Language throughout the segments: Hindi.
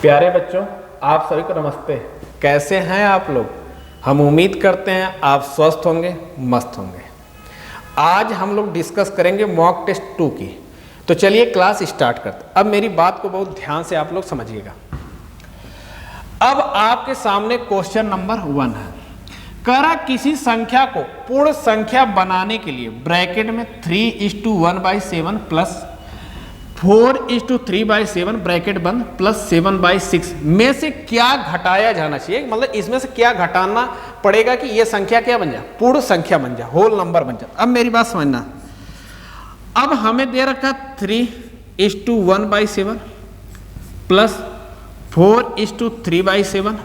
प्यारे बच्चों, आप सभी को नमस्ते। कैसे हैं आप लोग? हम उम्मीद करते हैं आप स्वस्थ होंगे, मस्त होंगे। आज हम लोग डिस्कस करेंगे मॉक टेस्ट 2 की। तो चलिए क्लास स्टार्ट करते हैं। अब मेरी बात को बहुत ध्यान से आप लोग समझिएगा। अब आपके सामने क्वेश्चन नंबर 1 है। कह रहा किसी संख्या को पूर्ण संख्या बनाने के लिए ब्रैकेट में 3:1/7 प्लस 4:3/7 ब्रैकेट बंद प्लस 7/6 में से क्या घटाया जाना चाहिए। मतलब इसमें से क्या घटाना पड़ेगा कि यह संख्या क्या बन जाए, पूर्ण संख्या बन जाए, होल नंबर बन जाए। अब मेरी बात समझना, अब हमें दे रखा 3:1/7 प्लस 4:3/7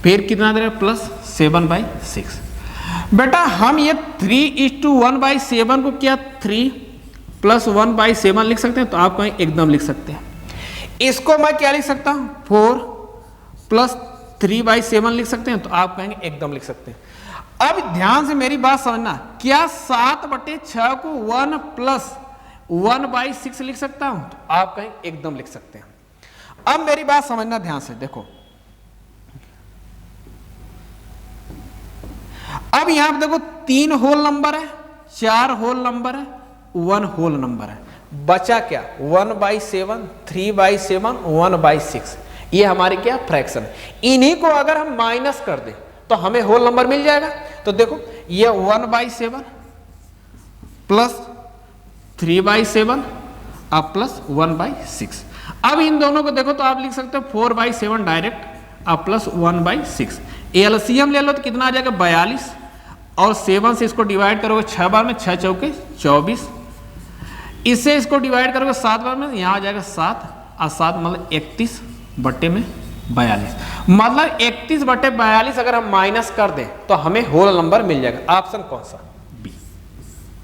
फिर कितना दे रहा प्लस 7/6। बेटा हम ये 3:1/7 को क्या 3 + 1/7 लिख सकते हैं, तो आप कहें एकदम लिख सकते हैं। इसको मैं क्या लिख सकता हूं 4 + 3/7 लिख सकते हैं, तो आप कहेंगे एकदम लिख सकते हैं। अब ध्यान से मेरी बात समझना, क्या 7/6 को 1 + 1/6 लिख सकता हूं, तो आप कहें एकदम लिख सकते हैं। अब मेरी बात समझना ध्यान से, देखो अब यहां पर देखो 3 होल नंबर है, 4 होल नंबर है, 1 होल नंबर है। बचा क्या 1/7, 3/7, 1/6। ये हमारी क्या फ्रैक्शन है। इन्हीं को अगर हम माइनस कर दें तो हमें होल नंबर मिल जाएगा। तो देखो ये 1/7 प्लस 3/7 अब प्लस 1/6। अब इन दोनों को देखो तो आप लिख सकते हो 4/7 डायरेक्ट अब प्लस 1/6। एलसीएम ले लो तो कितना आ जाएगा 42, और 7 से इसको डिवाइड करोगे 6 बार में, 6 चौके 24। इससे इसको डिवाइड करोगे 7 बार में, यहाँ आ जाएगा 7 और 7 मतलब 31/42। मतलब 31/42 अगर हम माइनस कर दें तो हमें होल नंबर मिल जाएगा। ऑप्शन कौन सा? बी।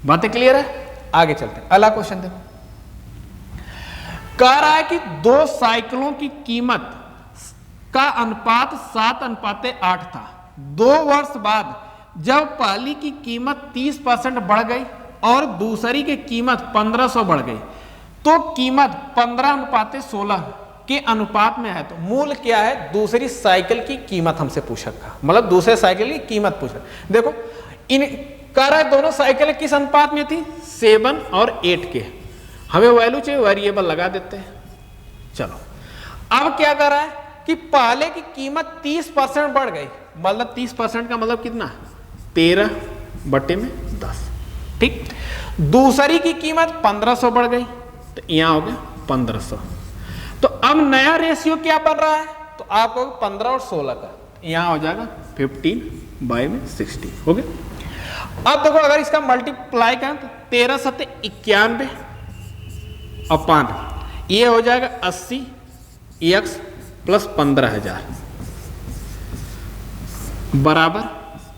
बातें क्लियर है? आगे चलते हैं। अगला क्वेश्चन देखो, कह रहा है कि 2 साइकिलों की कीमत का अनुपात 7:8 था। 2 वर्ष बाद जब पहली की कीमत 30% बढ़ गई और दूसरी की कीमत 1500 बढ़ गई, तो कीमत 15:16 के अनुपात में है। तो मूल क्या है? दूसरी साइकिल की कीमत हमसे पूछा था, मतलब दूसरे साइकिल की कीमत पूछा। देखो इन कह रहा है दोनों साइकिल किस अनुपात में थी, 7 और 8 के। हमें वैल्यू चाहिए, वेरिएबल लगा देते हैं। चलो अब क्या कर रहा है कि पहले की कीमत 30% बढ़ गई, मतलब 30% का मतलब कितना 13/10। ठीक। दूसरी की कीमत 1500 बढ़ गई, तो यहां हो गया 1500। तो अब नया रेशियो क्या बन रहा है, तो आपको 15 और 16 का यहां हो जाएगा 15/60 हो गया। अब देखो अगर इसका मल्टीप्लाई करें तो 13 × 7 = 91 अपान ये हो जाएगा 80x + 15,000 बराबर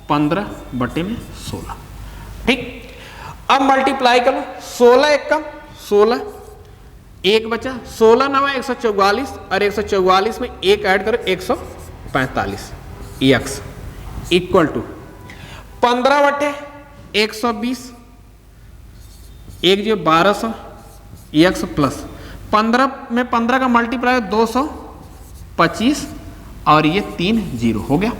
15/16। ठीक। अब मल्टीप्लाई करो, 16 × 1 = 16, 1 बचा, 16 × 9 = 144 और 144 में 1 ऐड करो 145 x इक्वल टू 15/120 1 जो 1200 x प्लस 15 में 15 का मल्टीप्लाई 225 और ये 3 0 हो गया।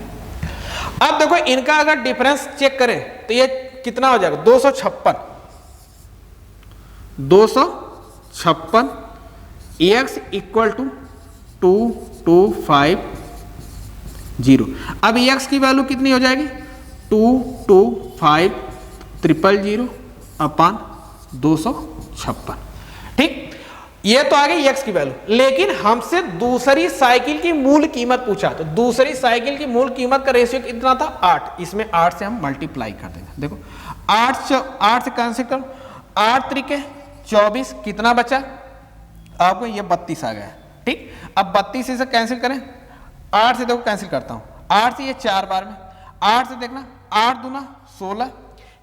अब देखो इनका अगर डिफरेंस चेक करें तो ये कितना हो जाएगा 256 x इक्वल टू 2250। अब x की वैल्यू कितनी हो जाएगी 225000 अपान 256। ठीक। ये तो आ गई x की वैल्यू, लेकिन हमसे दूसरी साइकिल की मूल कीमत पूछा। तो दूसरी साइकिल की मूल कीमत का रेशियो कितना था 8। इसमें 8 से हम मल्टीप्लाई कर देंगे। देखो 8 से कैंसिल करो, 8 × 24 कितना बचा आपको ये 32 आ गया। ठीक। अब 32 से कैंसिल करें, 8 से देखो कैंसिल करता हूं, 8 से ये 4 बार में, 8 से देखना 8 दूना 16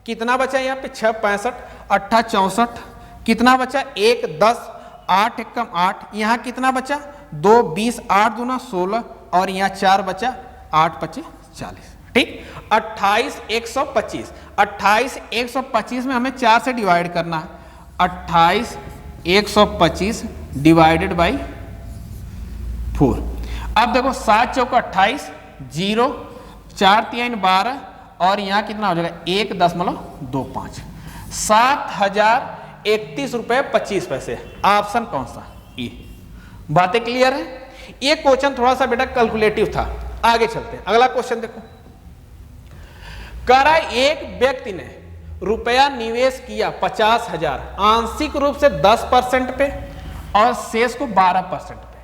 कितना बचा यहाँ पे 6 65 8 64 कितना बचा 1 10 8 × 8 यहाँ कितना बचा 2 20 8 दूना 16 और यहाँ 4 बचा 8 × 5 = 40। ठीक। 28 125, 28 125 में हमें 4 से डिवाइड करना है। 28 125 डिवाइडेड बाई 4। अब देखो 7 चौका 28, 0, 4 3 12 और यहाँ कितना हो जाएगा 1.25। 7,031 रुपये 25 पैसे। ऑप्शन कौन सा? ई। बातें क्लियर है? ये क्वेश्चन थोड़ा सा बेटा कैलकुलेटिव था। आगे चलते हैं, अगला क्वेश्चन देखो। कह रहा है एक व्यक्ति ने रुपया निवेश किया 50,000 आंशिक रूप से 10% पे और शेष को 12% पे।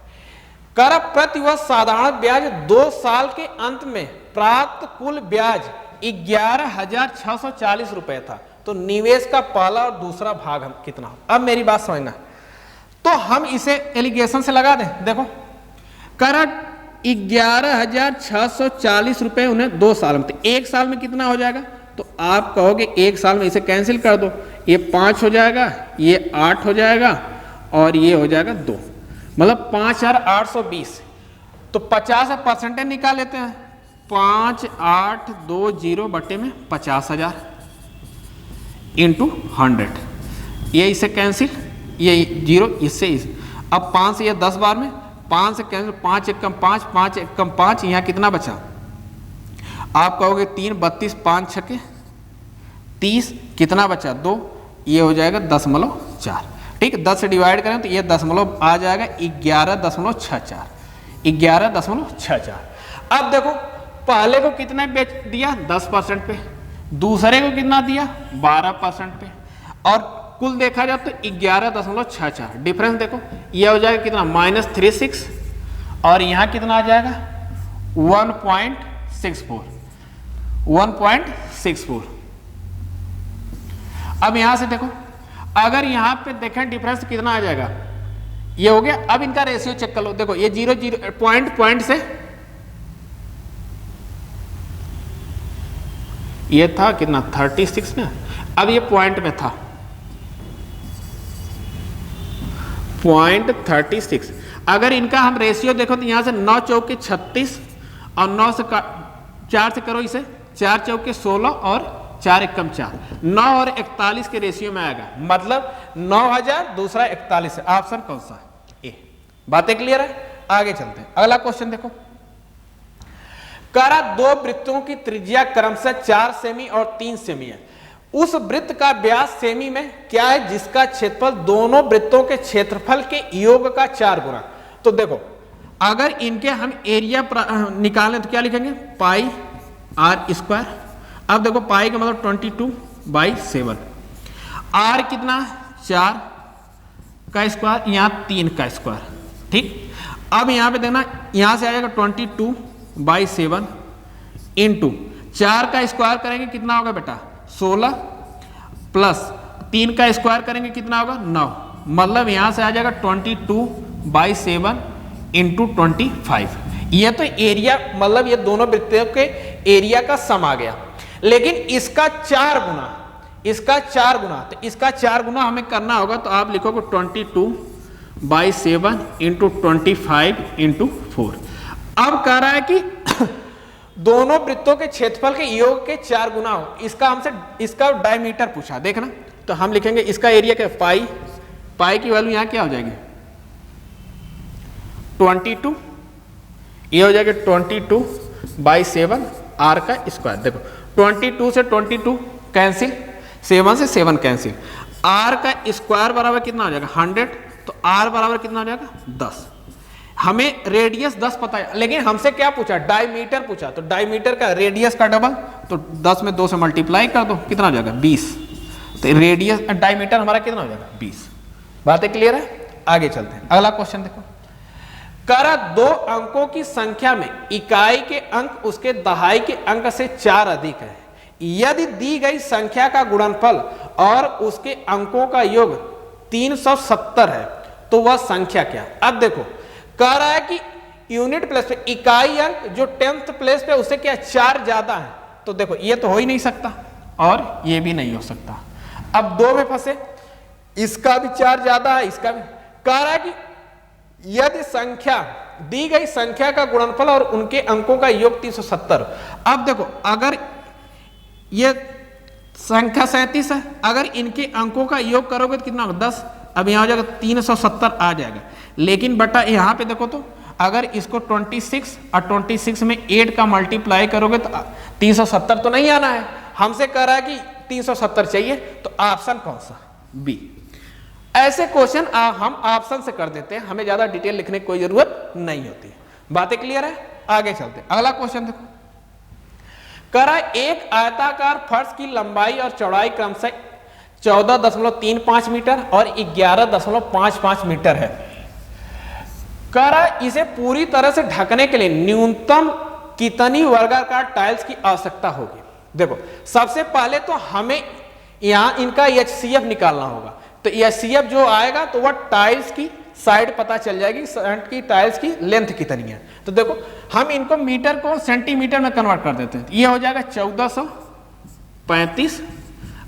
कह रहा प्रतिवर्ष साधारण ब्याज 2 साल के अंत में प्राप्त कुल ब्याज 11,640 रुपए था। तो निवेश का पहला और दूसरा भाग हम कितना? अब मेरी बात समझना, तो हम इसे एलिगेशन से लगा दें। देखो कह रहा 11,640 रुपए उन्हें 2 साल में, तो 1 साल में कितना हो जाएगा? तो आप कहोगे 1 साल में इसे कैंसिल कर दो, ये 5 हो जाएगा, ये 8 हो जाएगा और ये हो जाएगा 2, मतलब 5,820। तो 50% निकाल लेते हैं। 5,820 बटे में 50,000 इंटू 100, ये इसे कैंसिल, ये 0 इससे इस। अब 5 से ये 10 बार में 5 से कैंसिल, 5 एकम 5, 5 एकम 5, यहाँ कितना बचा? आप कहोगे 3, 32, 5 छके 30, कितना बचा? 2, ये हो जाएगा 10.4। ठीक, 10 से डिवाइड करें तो ये दशमलव आ जाएगा 11.64, 11.64। अब देखो पहले को कितना बेच दिया? 10% पे, दूसरे को कितना दिया? 12% पे, और कुल देखा जाए तो 11.64। डिफरेंस देखो, ये हो जाएगा कितना? -36 और यहाँ कितना आ जाएगा? 1.64, 1.64। अब यहां से देखो, अगर यहां पे देखें डिफरेंस कितना आ जाएगा? ये हो गया। अब इनका रेशियो चेक कर लो। देखो ये 0 0 पॉइंट से ये था कितना? 36 ना। अब ये पॉइंट में था 0.36। अगर इनका हम रेशियो देखो तो यहां से 9 चौके 36 और 9 से 4 से करो इसे, 4 चौके 16 और 4 एकम 4, 9 और 41 के रेशियो में आएगा, मतलब 9,000, दूसरा 41 है। ऑप्शन कौन सा? ए। बातें क्लियर है? आगे चलते हैं, अगला क्वेश्चन देखो। कह रहा 2 वृत्तों की त्रिज्या क्रमशः 4 सेमी और 3 सेमी है। उस वृत्त का व्यास सेमी में क्या है जिसका क्षेत्रफल दोनों वृत्तों के क्षेत्रफल के योग का 4 गुना? तो देखो अगर इनके हम एरिया निकालें तो क्या लिखेंगे? पाई आर स्क्वायर। अब देखो पाई का मतलब 22/7, आर कितना? 4 का स्क्वायर, यहाँ 3 का स्क्वायर। ठीक, अब यहाँ पे देखना, यहाँ से आ जाएगा 22/7 इंटू 4 का स्क्वायर करेंगे कितना होगा बेटा? 16 प्लस 3 का स्क्वायर करेंगे कितना होगा? 9, मतलब यहाँ से आ जाएगा 22/7 इंटू 25। ये तो एरिया, मतलब ये दोनों वृत्तों के एरिया का सम आ गया। लेकिन इसका 4 गुना, इसका 4 गुना, तो इसका 4 गुना हमें करना होगा। तो आप लिखोगे 22/7 इंटू 25 इंटू 4। अब कह रहा है कि दोनों वृत्तों के क्षेत्रफल के योग के 4 गुना हो। इसका हमसे इसका डायमीटर पूछा, देखना। तो हम लिखेंगे इसका एरिया क्या? पाई, पाई की वैल्यू यहाँ क्या हो जाएगी? 22, ये हो जाएगा 22/7 आर का स्क्वायर। देखो 22 से 22 कैंसिल, 7 से 7 कैंसिल, आर का स्क्वायर बराबर कितना हो जाएगा? 100। तो आर बराबर कितना हो जाएगा? 10। हमें रेडियस 10 पता है, लेकिन हमसे क्या पूछा? डायमीटर पूछा। तो डायमीटर का रेडियस का डबल, तो 10 में 2 से मल्टीप्लाई कर दो, कितना हो जाएगा? 20। तो रेडियस डायमीटर हमारा कितना हो जाएगा? 20। बातें क्लियर है? आगे चलते हैं, अगला क्वेश्चन देखो। कह रहा 2 अंकों की संख्या में इकाई के अंक उसके दहाई के अंक से 4 अधिक है। यदि दी गई संख्या का गुणनफल और उसके अंकों का योग 370 है तो वह संख्या क्या? अब देखो कह रहा है कि यूनिट प्लेस पे इकाई अंक जो 10th प्लेस पे उससे क्या 4 ज्यादा है। तो देखो ये तो हो ही नहीं सकता और ये भी नहीं हो सकता। अब 2 में फंसे, इसका भी 4 ज्यादा है, इसका भी। कह रहा है कि यदि संख्या दी गई संख्या का गुणनफल और उनके अंकों का योग 370। अब देखो अगर ये संख्या 37 है, अगर इनके अंकों का योग करोगे तो कितना होगा? 10। अब यहां हो जाएगा 370 आ जाएगा। लेकिन बटा यहां पे देखो तो अगर इसको 26 और 26 में 8 का मल्टीप्लाई करोगे तो 370 तो नहीं आना है, हमसे कह रहा है कि 370 चाहिए, तो ऑप्शन कौन सा? बी। ऐसे क्वेश्चन हम ऑप्शन से कर देते हैं, हमें ज्यादा डिटेल लिखने की कोई जरूरत नहीं होती। बातें क्लियर है? आगे चलते हैं। अगला क्वेश्चन देखो, कह रहा है एक आयताकार फर्श की लंबाई और चौड़ाई क्रमशः 14.35 मीटर और 11.55 मीटर है। कह रहा है इसे पूरी तरह से ढकने के लिए न्यूनतम कितनी वर्गाकार टाइल्स की आवश्यकता होगी? देखो, सबसे पहले तो हमें यहां इनका HCF निकालना होगा। तो HCF जो आएगा तो वह टाइल्स की साइड पता चल जाएगी, फ्रंट की टाइल्स की लेंथ कितनी है। तो देखो, हम इनको मीटर को सेंटीमीटर में कन्वर्ट कर देते हैं। ये हो जाएगा 1435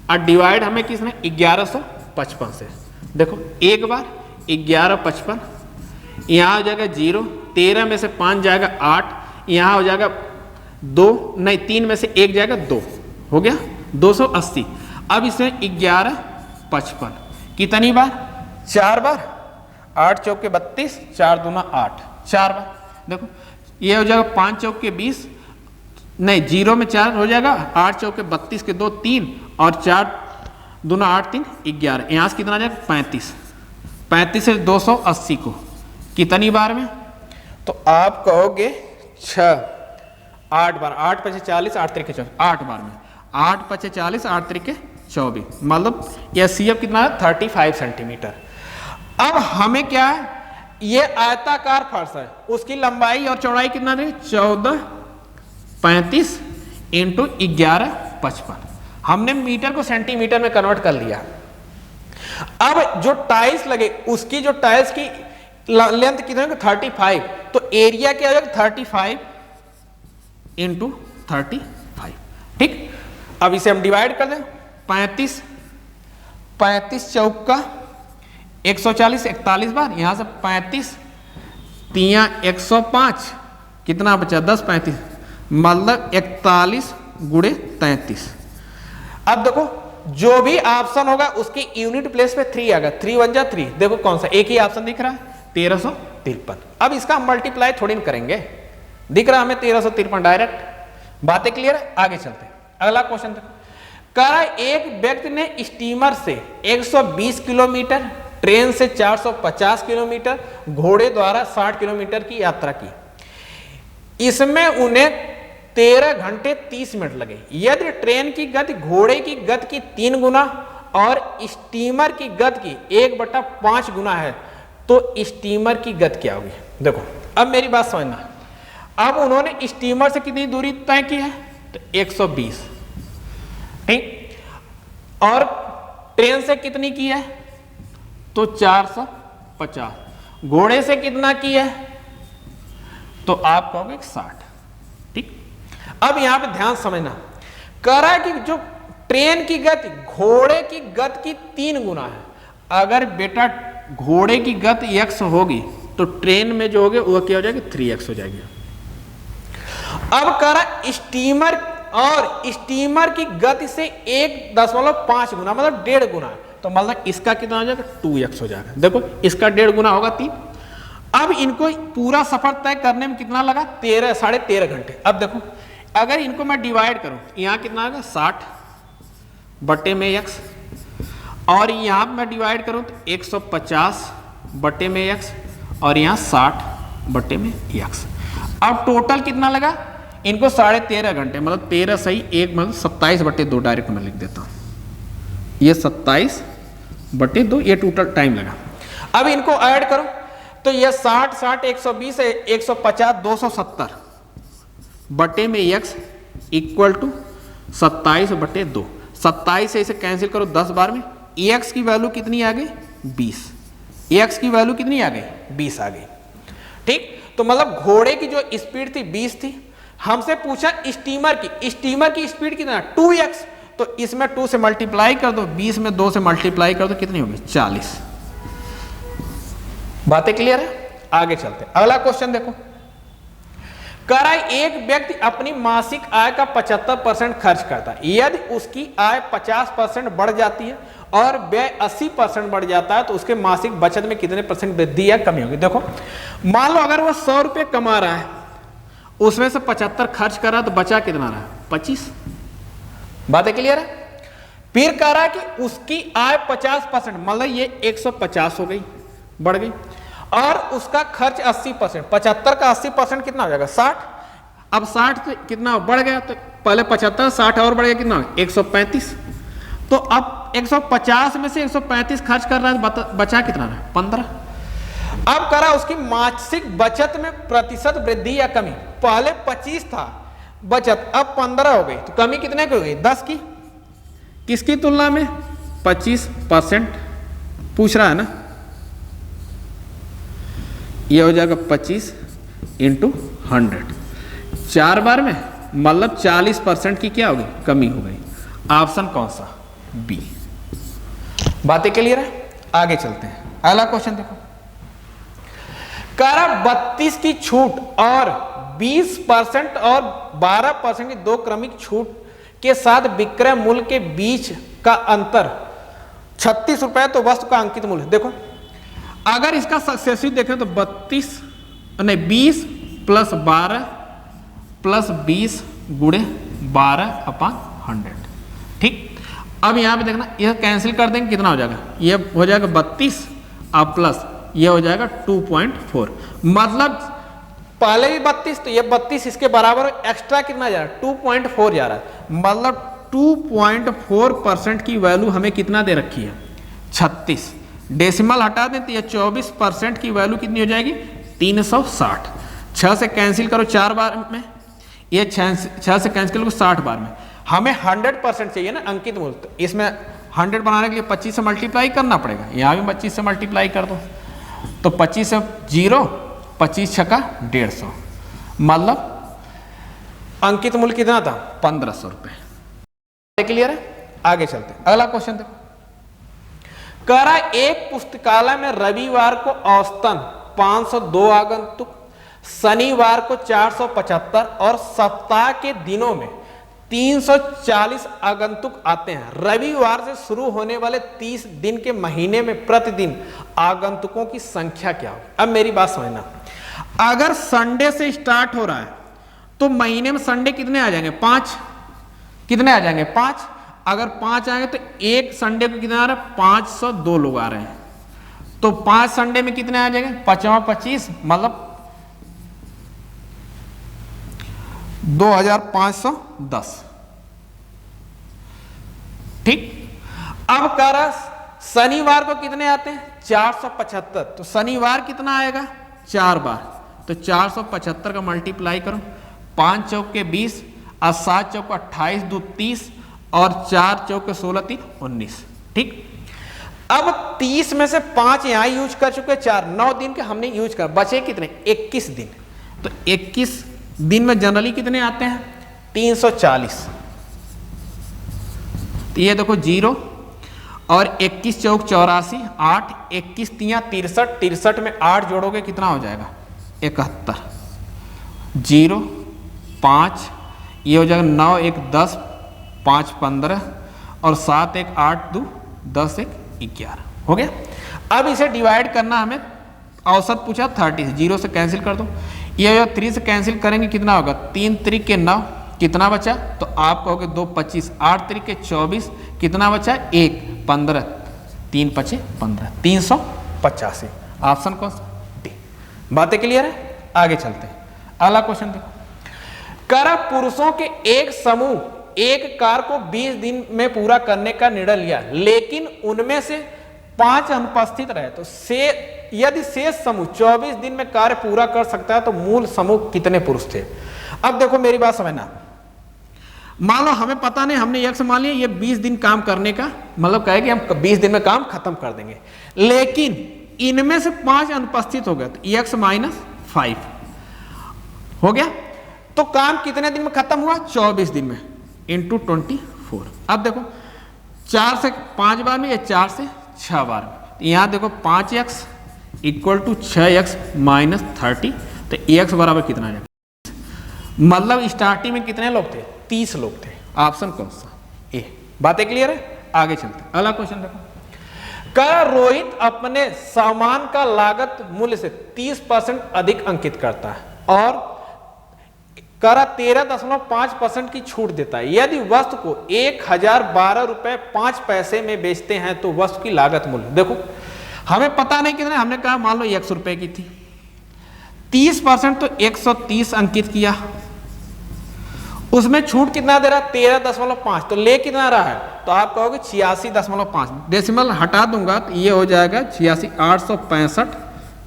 और डिवाइड हमें किसने? 1155 से। देखो, एक बार 1155, यहाँ हो जाएगा 0, 13 में से 5 जाएगा 8, यहाँ हो जाएगा 2 नहीं 3 में से 1 जाएगा 2, हो गया 280। अब इसमें 1155 कितनी बार? 4 बार, 8 चौके 32, 4 दूना 8, 4 बार। देखो, ये हो जाएगा 5 चौके 20, नहीं 0 में 4 हो जाएगा, 8 चौके 32 के 2 3 और 4 दूना 8 3 11, यहाँ से कितना आ जाएगा? 35। 35 से 280 को कितनी बार में? तो आप कहोगे 6, 8 बार, 8 पचे 40, 8 त्रिके 24, 8 बार में, 8 पचे 40, 8 त्रिके 24, मतलब HCF कितना है? 35 सेंटीमीटर। अब हमें क्या है, ये आयताकार फर्श है, उसकी लंबाई और चौड़ाई कितना देंगे? 1435 इंटू 1155। हमने मीटर को सेंटीमीटर में कन्वर्ट कर लिया। अब जो टाइल्स लगे उसकी जो टाइल्स की लेंथ कितनी है? 35। तो एरिया क्या हो जाएगा? 35 इंटू 35। ठीक, अब इसे हम डिवाइड कर दें। 35 चौका 140, 41 बार, यहां से 35 तिया 105, कितना बचा? 10 35, मतलब 41 गुणे 33। अब देखो, जो भी ऑप्शन होगा उसकी यूनिट प्लेस पे 3 आएगा, 3 1 जा 3। देखो कौन सा, एक ही ऑप्शन दिख रहा है, 1353। अब इसका मल्टीप्लाई थोड़ी ना करेंगे, दिख रहा है हमें 1353 डायरेक्ट। बातें क्लियर है? आगे चलते हैं। अगला क्वेश्चन देखो, कह रहा है एक व्यक्ति ने स्टीमर से 120 किलोमीटर, ट्रेन से 450 किलोमीटर, घोड़े द्वारा 60 किलोमीटर की यात्रा की। इसमें उन्हें 13 घंटे 30 मिनट लगे। यदि ट्रेन की गति घोड़े की गति की 3 गुना और स्टीमर की गति की 1/5 गुना है तो स्टीमर की गति क्या होगी? देखो, अब मेरी बात समझना। अब उन्होंने स्टीमर से कितनी दूरी तय की है? तो 120, ठीक, और ट्रेन से कितनी की है? तो 450। घोड़े से कितना की है? तो आप कहोगे 60। ठीक, अब यहां पे ध्यान समझना, कह रहा है कि जो ट्रेन की गति घोड़े की गति की 3 गुना है। अगर बेटा घोड़े की गति x होगी तो ट्रेन में जो होगे वो क्या हो जाएगी? 3x हो जाएगी। अब कह रहा है स्टीमर और स्टीमर की गति से 1.5 गुना, मतलब 1.5 गुना, तो मतलब इसका कितना हो जाएगा? 2x हो जाएगा। देखो, इसका 1.5 गुना होगा 3। अब इनको पूरा सफर तय करने में कितना लगा? 13.5 घंटे। अब देखो, अगर इनको मैं डिवाइड करूं, यहां कितना आएगा? 60 बटे में x, और यहां मैं डिवाइड करूं तो 150 बटे में x, और यहां 60 बटे में x। अब टोटल कितना लगा? इनको 13.5 घंटे, मतलब 13 सही 1, मतलब 27 बटे 2 डायरेक्ट में लिख देता हूं। ये 27 बटे 2 ये टोटल टाइम लगा। अब इनको ऐड करो तो ये 60 60 120 है, 150 270 बटे में x इक्वल टू 27 बटे 2। 27 से इसे कैंसिल करो 10 बार में, x की वैल्यू कितनी आ गई? 20। x की वैल्यू कितनी आ गई? 20 आ गई। ठीक, तो मतलब घोड़े की जो स्पीड थी 20 थी। हमसे पूछा स्टीमर की स्पीड कितना? 2x। तो इसमें 2 से मल्टीप्लाई कर दो, 20 में 2 से मल्टीप्लाई कर दो, कितनी होगी? 40। बातें क्लियर है? आगे चलते हैं। अगला क्वेश्चन देखो, कह रहा है एक व्यक्ति अपनी मासिक आय का 75% खर्च करता है। यदि उसकी आय 50% बढ़ जाती है और व्यय 80% बढ़ जाता है तो उसके मासिक बचत में कितने % वृद्धि या कमी होगी। देखो मान लो अगर वह 100 रुपये कमा रहा है, उसमें से 75 खर्च कर रहा है तो बचा कितना रहा है? 25। बातें क्लियर है? फिर कह रहा है कि उसकी आय 50%, मतलब ये 150 हो गई, बढ़ गई, और उसका खर्च 80%, 75 का 80% कितना हो जाएगा? 60। अब 60 से कितना बढ़ गया, तो पहले 75, 60 और बढ़ गया, कितना 135। तो अब 150 में से 135 खर्च कर रहा है, बचा कितना है? 15। अब कह रहा उसकी मासिक बचत में प्रतिशत वृद्धि या कमी। पहले 25 था बचत, अब 15 हो गई, तो कमी कितने की हो गई? 10 की। किसकी तुलना में? 25% पूछ रहा है ना। ये हो जाएगा 25 इंटू 100, 4 बार में, मतलब 40% की क्या होगी? कमी हो गई। ऑप्शन कौन सा? बी। बातें क्लियर है? आगे चलते हैं, अगला क्वेश्चन देखो। कह रहा 32 की छूट और 20% और 12% की दो क्रमिक छूट के साथ विक्रय मूल्य के बीच का अंतर 36 रुपए, तो वस्तु का अंकित मूल्य। देखो अगर इसका सक्सेसिव देखें तो 20 प्लस 12 प्लस 20 गुणे 12/100। ठीक, अब यहां पे देखना, यह कैंसिल कर देंगे, कितना हो जाएगा? ये हो जाएगा 32 अब प्लस ये हो जाएगा 2.4, मतलब पहले भी 32, तो ये 32 इसके बराबर, एक्स्ट्रा कितना जा रहा है? 2.4 जा रहा है, मतलब 2.4% की वैल्यू हमें कितना दे रखी है? 36। डेसिमल हटा दें तो ये 24% की वैल्यू कितनी हो जाएगी? 360। 6 से कैंसिल करो 4 बार में, ये 6 से कैंसिल करो 60 बार में। हमें 100% चाहिए ना अंकित मूल्य, तो इसमें 100 बनाने के लिए 25 से मल्टीप्लाई करना पड़ेगा। यहाँ भी 25 से मल्टीप्लाई कर दो, तो 25 से 0, 25 छक्का 150, मतलब अंकित मूल्य कितना था? 1500 रुपए। क्लियर है? आगे चलते हैं, अगला क्वेश्चन देखो। कह रहा एक पुस्तकालय में रविवार को औसतन 502 आगंतुक, शनिवार को 475 और सप्ताह के दिनों में 340 आगंतुक आते हैं। रविवार से शुरू होने वाले 30 दिन के महीने में प्रतिदिन आगंतुकों की संख्या क्या होगी? अब मेरी बात समझना, अगर संडे से स्टार्ट हो रहा है तो महीने में संडे कितने आ जाएंगे? 5। कितने आ जाएंगे? 5। अगर 5 आएंगे तो एक संडे को कितना आ रहा है? 502 लोग आ रहे हैं, तो 5 संडे में कितने आ जाएंगे? 5 25, मतलब 2510। ठीक, अब कह रहा शनिवार को कितने आते हैं? 475, तो शनिवार कितना आएगा? 4 बार, तो 475 का मल्टीप्लाई करो, 5 चौक के 20 और 7 चौक 28, 2 30 और 4 चौक 16 3 19। ठीक, अब 30 में से 5 यहां यूज कर चुके, 4 9 दिन के हमने यूज कर, बचे कितने? 21 दिन। तो 21 दिन में जनरली कितने आते हैं? 340। तो ये देखो 0 और 21 चौक 84, 8 21 तिया 63, 63 में 8 जोड़ोगे कितना हो जाएगा? 71। 0 5, ये हो जाएगा 9 1 10, 5 15 और 7 1 8 2 10 1 11 हो गया। अब इसे डिवाइड करना, हमें औसत पूछा 30 से, 0 से कैंसिल कर दो, ये 3 से कैंसिल करेंगे कितना होगा? 3 3 के 9, कितना बचा? तो आप कहोगे 2 25, 8 3 के 24, कितना बचा? 1 15, 3 5 15, 385। ऑप्शन कौन सा? डी। बातें क्लियर है? आगे चलते हैं, अगला क्वेश्चन देखो। करा पुरुषों के एक समूह एक कार को 20 दिन में पूरा करने का निर्णय लिया, लेकिन उनमें से 5 अनुपस्थित रहे, तो यदि शेष समूह 24 दिन में कार्य पूरा कर सकता है तो मूल समूह कितने पुरुष थे? अब देखो मेरी बात समझना, मान लो हमें पता नहीं, हमने यक्ष मान लिया ये 20 दिन काम करने का, मतलब कहे कि हम 20 दिन में काम खत्म कर देंगे, लेकिन इनमें से 5 अनुपस्थित हो गए, तो x - 5 हो गया। तो काम कितने दिन में खत्म हुआ? 24 दिन में, इंटू 24। अब देखो 4 से 5 बार में, या 4 से 6 बार में, यहां देखो 5x = 6x - 30, तो x बराबर कितना आ जाएगा? मतलब स्टार्टिंग में कितने लोग थे? 30 लोग थे। ऑप्शन कौन सा? ए। बातें क्लियर है? आगे चलते हैं। अगला क्वेश्चन देखो, क्या रोहित अपने सामान का लागत मूल्य से 30% अधिक अंकित करता है और करा 13.5% की छूट देता है। यदि वस्तु को 1012 रुपए 5 पैसे में बेचते हैं तो वस्तु की लागत मूल्य, देखो हमें पता नहीं कितना, हमने कहा मान लो 100 रुपए की थी, 30% तो 130 अंकित किया, उसमें छूट कितना दे रहा है? 13.5, तो ले कितना रहा है? तो आप कहोगे 86.5, डेसिमल हटा दूंगा तो ये हो जाएगा 86,865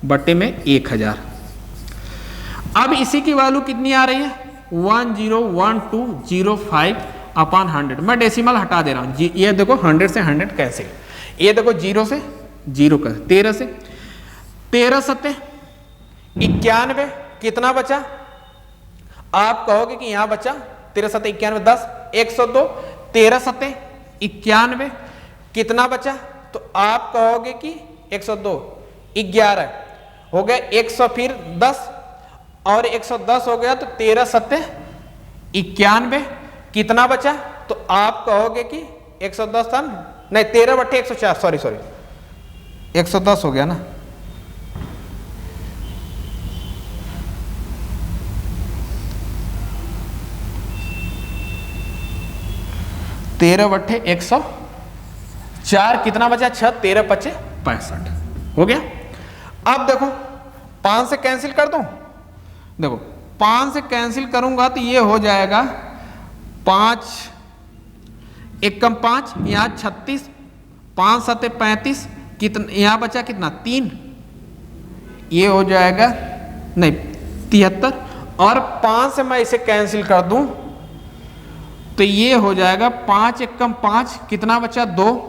बटे में 1000। अब इसी की वैल्यू कितनी आ रही है? 101205 अपॉन 100। मैं डेसिमल हटा दे रहा हूं, ये देखो 100 से 100 कैंसिल, ये देखो 0 से 0 कर, 13 से 13 सत्ते 91, कितना बचा? आप कहोगे कि यहां बचा 13 सत्ते 91, 10, 102, 13 सत्ते 91, कितना बचा? तो आप कहोगे कि 102, 11 हो गया, 100 फिर 10 और 110 हो गया, तो 13 सत्ते 91, कितना बचा? तो आप कहोगे कि 110 था नहीं, 13 बटे 104, सॉरी 110 हो गया ना, तेरह बट्ठे 104, कितना बचा? 6, 13 पचे 65 हो गया। अब देखो 5 से कैंसिल कर दूं, देखो 5 से कैंसिल करूंगा तो ये हो जाएगा 5 एकम 5, यहां 36, 5 सत्ते 35, कितना यहां बचा? कितना? 3, ये हो जाएगा नहीं 73, और 5 से मैं इसे कैंसिल कर दूं तो ये हो जाएगा 5 एकम 5, कितना बचा? 2,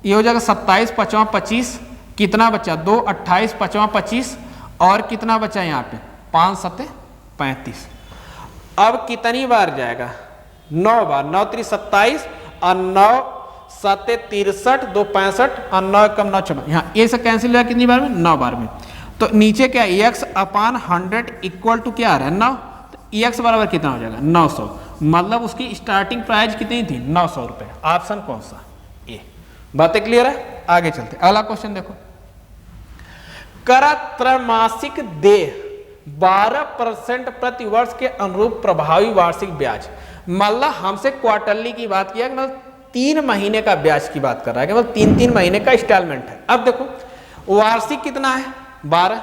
ये हो जाएगा 27, 5वां 25, कितना बचा? 2, 28, 5वां 25, और कितना बचा यहाँ पे? 5 सत्ते 35। अब कितनी बार जाएगा? 9 बार, 9 3 27 और 9 सत्ते 63, 2 65 और 9 एकम 9 56, यहाँ ये से कैंसिल हुआ कितनी बार में? 9 बार में। तो नीचे क्या x अपान 100 इक्वल टू क्या आ रहा है? 9, तो x बराबर कितना हो जाएगा? 900, मतलब उसकी स्टार्टिंग प्राइस कितनी थी? 900 रुपए। ऑप्शन कौन सा? ए। बातें क्लियर है? आगे चलते, अगला क्वेश्चन देखो, करा त्रैमासिक देय 12% प्रति वर्ष के अनुरूप प्रभावी वार्षिक ब्याज, मतलब हमसे क्वार्टरली की बात किया, मतलब 3 महीने का ब्याज की बात कर रहा है, मतलब 3-3 महीने का इंस्टॉलमेंट है। अब देखो वार्षिक कितना है? 12,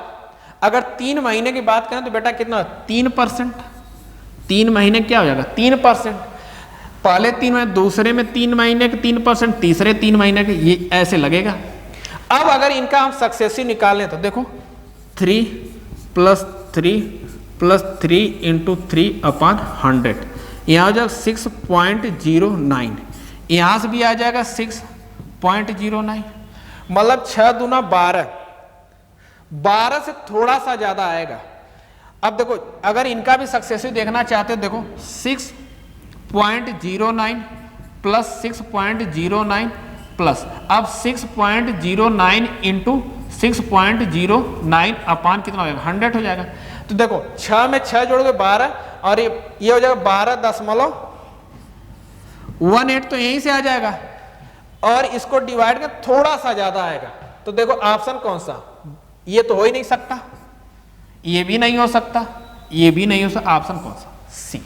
अगर 3 महीने की बात करें तो बेटा कितना? 3%, 3 महीने क्या हो जाएगा? 3%, पहले 3 महीने, दूसरे में 3 महीने के 3%, तीसरे 3 महीने के, ये ऐसे लगेगा। अब अगर इनका हम सक्सेसिव निकालें तो देखो 3 + 3 + 3 × 3 अपॉन 100, यहाँ हो जाएगा 6.09, यहाँ से भी आ जाएगा 6.09, मतलब 6 दूना 12, 12 से थोड़ा सा ज्यादा आएगा। अब देखो अगर इनका भी सक्सेसिव देखना चाहते हो, देखो 6.09 + 6.09 प्लस, अब 6.09 × 6.09 अपान कितना हो जाएगा? 100 हो जाएगा। तो देखो 6 में 6 जोड़ोगे 12, और ये हो जाएगा 12.18, तो यहीं से आ जाएगा, और इसको डिवाइड कर थोड़ा सा ज्यादा आएगा। तो देखो ऑप्शन कौन सा? ये तो हो ही नहीं सकता, ये भी नहीं हो सकता, ये भी नहीं हो सकता, ऑप्शन कौन सा? सी।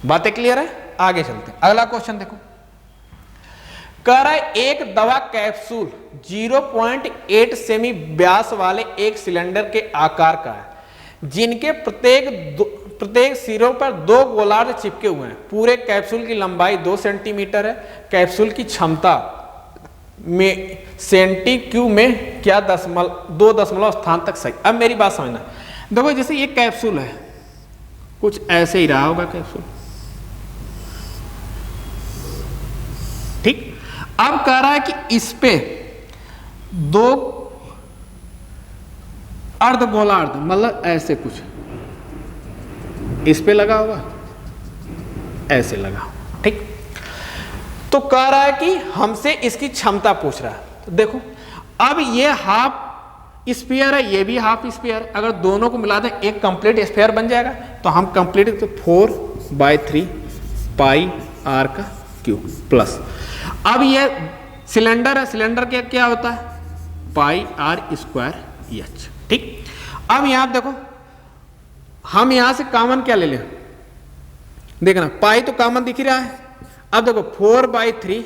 बातें क्लियर है? आगे चलते हैं, अगला क्वेश्चन देखो, कह रहा है एक दवा कैप्सूल 0.8 सेमी व्यास वाले एक सिलेंडर के आकार का है, जिनके प्रत्येक सिरों पर 2 गोलार्ध चिपके हुए हैं। पूरे कैप्सूल की लंबाई 2 सेंटीमीटर है। कैप्सूल की क्षमता में सेंटीक्यू में क्या 2 दशमलव स्थान तक सही। अब मेरी बात समझना, देखो जैसे ये कैप्सूल है, कुछ ऐसे ही रहा होगा कैप्सूल, ठीक। अब कह रहा है कि इस पे 2 अर्धगोलार्ध, मतलब ऐसे कुछ इस पे लगा होगा, ऐसे लगा, ठीक। तो कह रहा है कि हमसे इसकी क्षमता पूछ रहा है। तो देखो अब ये हाफ स्फीयर है, ये भी हाफ स्फीयर, अगर दोनों को मिला दें एक कंप्लीट स्फीयर बन जाएगा। तो हम कंप्लीट तो 4/3 पाई आर का क्यूब प्लस, अब ये सिलेंडर है, सिलेंडर के क्या होता है पाई आर स्क्वायर एच। ठीक, अब यहां देखो हम यहां से कॉमन क्या ले लें, देखना पाई तो कॉमन दिख ही रहा है। अब देखो 4/3,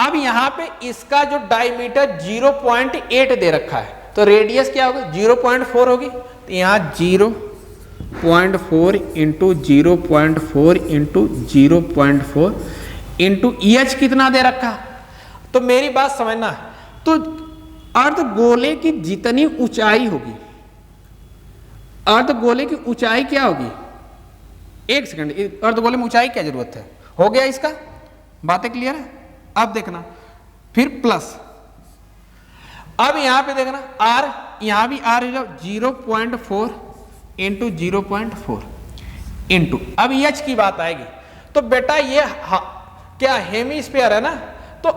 अब यहां पे इसका जो डायमीटर 0.8 दे रखा है तो रेडियस क्या होगी 0.4 होगी, तो यहां 0.4 इंटू 0.4 इंटू 0.4 इंटू EH कितना दे रखा। तो मेरी बात समझना, तो अर्धगोले की जितनी ऊंचाई होगी, अर्धगोले की ऊंचाई क्या होगी, एक सेकंड, अर्धगोले में ऊंचाई क्या जरूरत है, हो गया इसका, बातें क्लियर है। अब देखना फिर प्लस, अब यहां पे देखना R, यहां भी R 0.4 इंटू 0.4 इंटू, अब H की बात आएगी तो बेटा ये क्या हेमीस्फीयर है ना, तो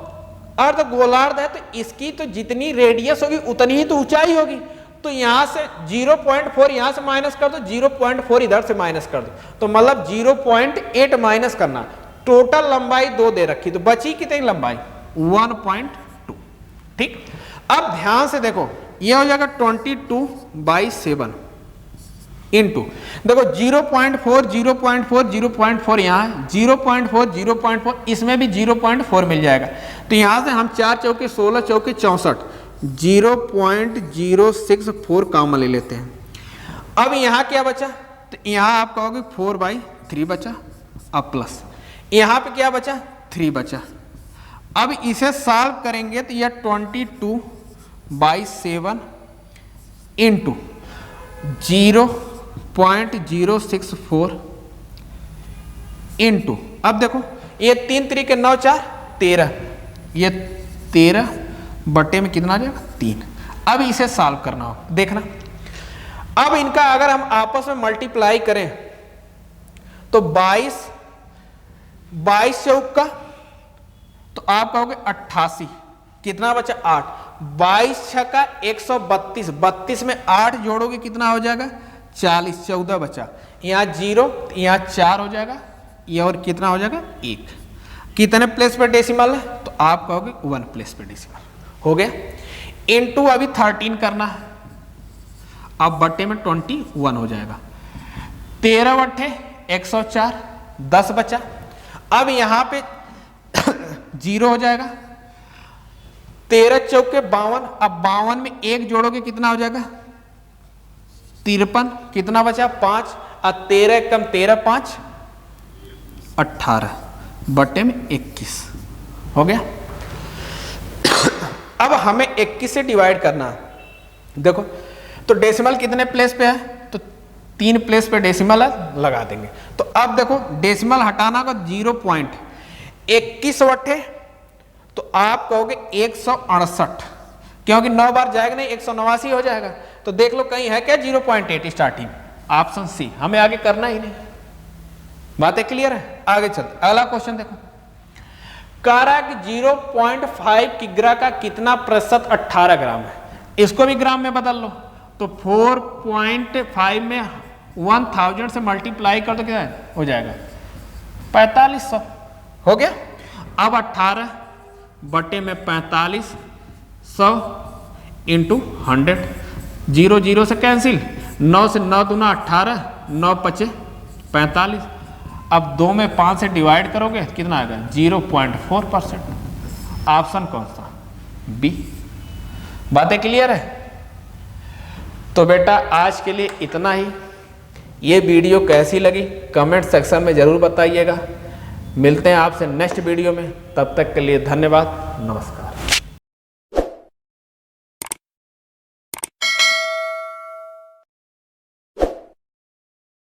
अर्धगोलार्ध है, तो इसकी तो जितनी रेडियस होगी उतनी ही तो ऊंचाई होगी, तो यहां से 0.4 यहां से माइनस कर दो, 0.4 इधर से माइनस कर दो, तो मतलब 0.8 माइनस करना, टोटल लंबाई 2 दे रखी, तो बची कितनी लंबाई 1.2। ठीक, अब ध्यान से देखो ये हो जाएगा 22/7 इंटू, देखो 0.4 0.4 0.4 यहाँ 0.4 0.4, इसमें भी 0.4 मिल जाएगा, तो यहां से हम 4 चौके 16 चौके 64, 0.064 कॉमन ले लेते हैं। अब यहां क्या बचा, तो यहां आप कहोगे 4/3 बचा, अब प्लस यहां पे क्या बचा 3 बचा। अब इसे सॉल्व करेंगे तो यह 22/7 इंटू 0.064 इंटू, अब देखो ये 3 3 9 4 13, ये 13 बटे में कितना आ जाएगा 3। अब इसे सॉल्व करना हो, देखना अब इनका अगर हम आपस में मल्टीप्लाई करें तो 22 चौक का, तो आप कहोगे 88, कितना बचा 8, 22 छक्का 132, 32 में 8 जोड़ोगे कितना हो जाएगा 40, 14 बचा, यहाँ 0 यहाँ 4 हो जाएगा, ये और कितना हो जाएगा 1, कितने प्लेस पे डेसिमल है, तो आप कहोगे 1 प्लेस पे डेसिमल हो गया। इनटू अभी 13 करना है, अब बट्टे में 21 हो जाएगा, 13 बट्टे 104, 10 बचा, अब यहां पे 0 हो जाएगा, 13 चौके 52, अब 52 में 1 जोड़ोगे कितना हो जाएगा 53, कितना बचा 5, और 13 कम 13 5 18 बट्टे में 21 हो गया। अब हमें 21 से डिवाइड करना है, देखो तो डेसिमल कितने प्लेस पे है, तो 3 प्लेस पे डेसिमल है, लगा देंगे। तो अब देखो डेसिमल हटाना का 0.21 बट्टे, तो आप कहोगे 168, क्योंकि 9 बार जाएगा नहीं 189 हो जाएगा, तो देख लो कहीं है क्या 0.8 स्टार्टिंग, ऑप्शन सी, हमें आगे करना ही नहीं। बातें क्लियर है, आगे चलते, अगला क्वेश्चन देखो, कह रहा है कि 0.5 किग्रा का कितना प्रतिशत 18 ग्राम है, इसको भी ग्राम में बदल लो, तो 4.5 में 1000 से मल्टीप्लाई कर तो क्या हो जाएगा 4500 हो गया। अब 18 बटे में 4500 इंटू 100, 0 0 से कैंसिल, 9 से 9 दूना 18, 9 पचे 45, अब 2 में 5 से डिवाइड करोगे कितना आएगा 0.4%, ऑप्शन कौन सा बी। बातें क्लियर है, तो बेटा आज के लिए इतना ही। ये वीडियो कैसी लगी कमेंट सेक्शन में ज़रूर बताइएगा। मिलते हैं आपसे नेक्स्ट वीडियो में, तब तक के लिए धन्यवाद, नमस्कार।